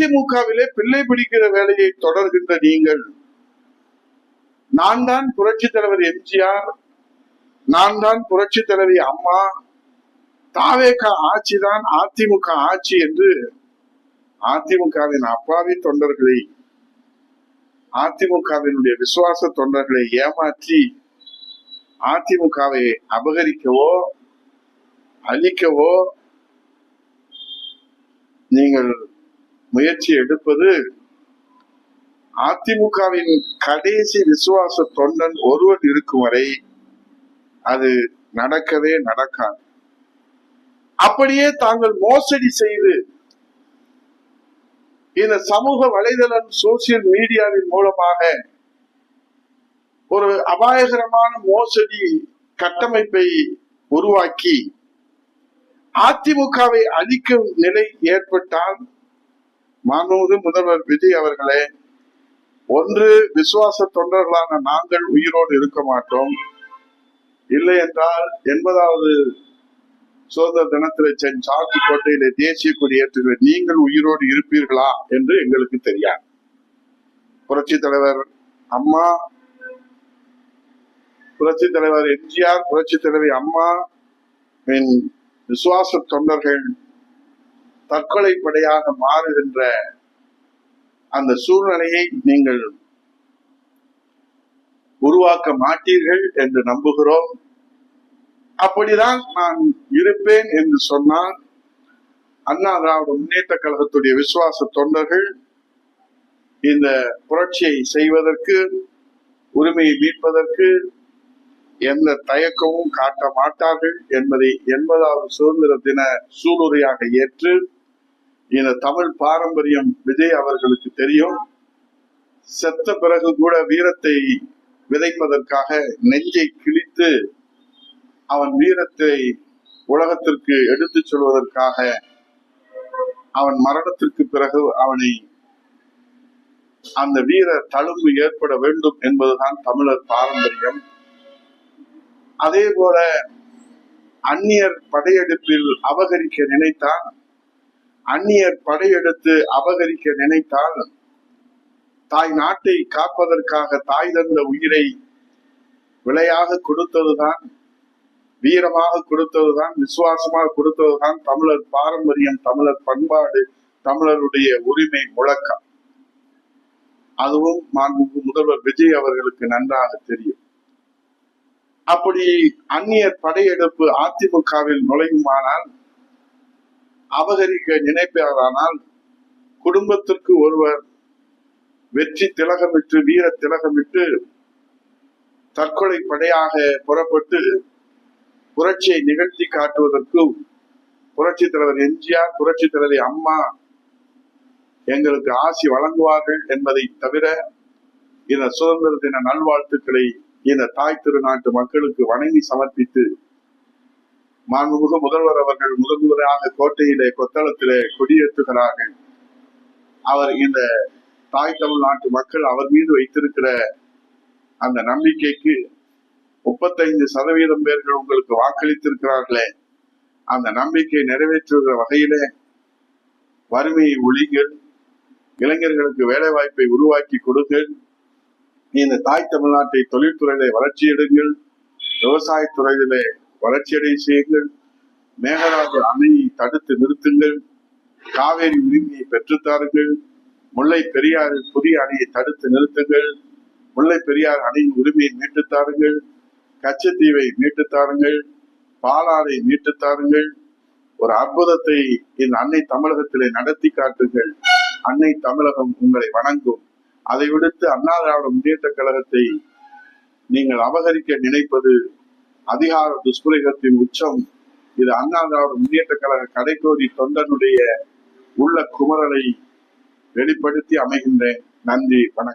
அதிமுகவிலே பிள்ளை பிடிக்கிற வேலையை தொடர்கின்ற நீங்கள், நான் தான் புரட்சி தலைவர் எம்ஜிஆர், நான் தான் புரட்சி தலைவி அம்மா, தாவேக ஆட்சிதான் அதிமுக ஆட்சி என்று அதிமுகவின் அப்பாவி தொண்டர்களை, அதிமுகவினுடைய விசுவாச தொண்டர்களை ஏமாற்றி அதிமுகவை அபகரிக்கவோ அழிக்கவோ நீங்கள் முயற்சி எடுப்பது அதிமுகவின் கடைசி விசுவாச தொண்டன் ஒருவர் இருக்கும் வரை அது நடக்கவே நடக்காது. அப்படியே தாங்கள் மோசடி செய்து இந்த சமூக வலைதளம் சோசியல் மீடியாவின் மூலமாக ஒரு அபாயகரமான மோசடி கட்டமைப்பை உருவாக்கி அதிமுகவை அழிக்கும் நிலை ஏற்பட்டால், மாண்புமிகு முதல்வர் விஜய் அவர்களே, ஒன்று விசுவாச தொண்டர்களான நாங்கள் உயிரோடு இருக்க மாட்டோம், இல்லை என்றால் 80வது சுதந்திர தினத்தில் சென்னை சார்ஜ் கோட்டையிலே தேசிய கொடி ஏற்றுகிற நீங்கள் உயிரோடு இருப்பீர்களா என்று எங்களுக்கு தெரியாது. புரட்சி தலைவர் அம்மா, புரட்சி தலைவர் எம்ஜிஆர், புரட்சி தலைவி அம்மா விசுவாச தொண்டர்கள் தற்கொலை படையாக மாறுகின்ற அந்த சூழ்நிலையை நீங்கள் உருவாக்க மாட்டீர்கள் என்று நம்புகிறோம். அப்படிதான் நான் இருப்பேன் என்று சொன்னால், அண்ணா திராவிட முன்னேற்ற கழகத்துடைய விசுவாச தொண்டர்கள் இந்த புரட்சியை செய்வதற்கு, உரிமையை மீட்பதற்கு எந்த தயக்கமும் காட்ட மாட்டார்கள் என்பதை 80வது சுதந்திர தின சூளுரையாக ஏற்று, இந்த தமிழ் பாரம்பரியம் விஜய் அவர்களுக்கு தெரியும். செத்த பிறகு கூட வீரத்தை விதைப்பதற்காக நெஞ்சை கிழித்து அவன் வீரத்தை உலகத்திற்கு எடுத்துச் சொல்வதற்காக அவன் மரணத்திற்கு பிறகு அவனை அந்த வீர தழும்பு ஏற்பட வேண்டும் என்பதுதான் தமிழர் பாரம்பரியம். அதே போல அந்நியர் படையெடுப்பில் அபகரிக்க நினைத்தால், அந்நியர் படையெடுத்து அபகரிக்க நினைத்தால், தாய் நாட்டை காப்பதற்காக தாய் தந்த உயிரை விலையாக கொடுத்ததுதான், வீரமாக கொடுத்ததுதான், விசுவாசமாக கொடுத்ததுதான் தமிழர் பாரம்பரியம், தமிழர் பண்பாடு, தமிழருடைய உரிமை முழக்கம். அதுவும் மாண்புமிகு முதல்வர் விஜய் அவர்களுக்கு நன்றாக தெரியும். அப்படி அந்நியர் படையெடுப்பு அதிமுகவில் நுழையுமானால், அபகரிக்க நினைப்பாரானால், குடும்பத்திற்கு ஒருவர் வெற்றி திலகமிட்டு வீர திலகமிட்டு தற்கொலை படையாக புறப்பட்டு புரட்சியை நிகழ்த்தி காட்டுவதற்கு புரட்சி தலைவர் எம்ஜிஆர், புரட்சி தலைவி அம்மா எங்களுக்கு ஆசி வழங்குவார்கள் என்பதை தவிர, இந்த சுதந்திர தின நல்வாழ்த்துக்களை இந்த தாய் திருநாட்டு மக்களுக்கு வணங்கி சமர்ப்பித்து, மாண்புமிகு முதல்வர் அவர்கள் முதன்முறையாக கோட்டையிலே கொத்தளத்திலே கொடியேற்றுகிறார்கள். அவர் இந்த தாய் தமிழ்நாட்டு மக்கள் அவர் மீது வைத்திருக்கிற அந்த நம்பிக்கைக்கு 35% பேர்கள் உங்களுக்கு வாக்களித்திருக்கிறார்களே, அந்த நம்பிக்கை நிறைவேற்றுகிற வகையிலே வறுமையை ஒழிங்கள், இளைஞர்களுக்கு வேலை வாய்ப்பை உருவாக்கி கொடுங்கள், இந்த தாய் தமிழ்நாட்டை தொழில்துறையிலே வளர்ச்சி எடுங்கள், விவசாயத்துறையிலே வளர்ச்சியடை செய்யுங்கள், மேகதாது அணையை தடுத்து நிறுத்துங்கள், காவேரி உரிமையை பெற்றுத்தாருங்கள், முல்லை பெரியாறு புதிய அணையை தடுத்து நிறுத்துங்கள், முல்லை பெரியார் அணையின் உரிமையை மீட்டுத்தாருங்கள், கச்சத்தீவை மீட்டுத்தாருங்கள், பாலாறை மீட்டுத்தாருங்கள். ஒரு அற்புதத்தை இந்த அன்னை தமிழகத்திலே நடத்தி காட்டுங்கள். அன்னை தமிழகம் உங்களை வணங்கும். அதை விடுத்து அண்ணா திராவிட முன்னேற்ற கழகத்தை நீங்கள் அபகரிக்க நினைப்பது அதிகார துஷ்பிரயோகத்தின் உச்சம். இது அண்ணா திராவிட முன்னேற்ற கழக கடைக்கோடி தொண்டனுடைய உள்ள குமரலை வெளிப்படுத்தி அமைகின்றேன். நன்றி, வணக்கம்.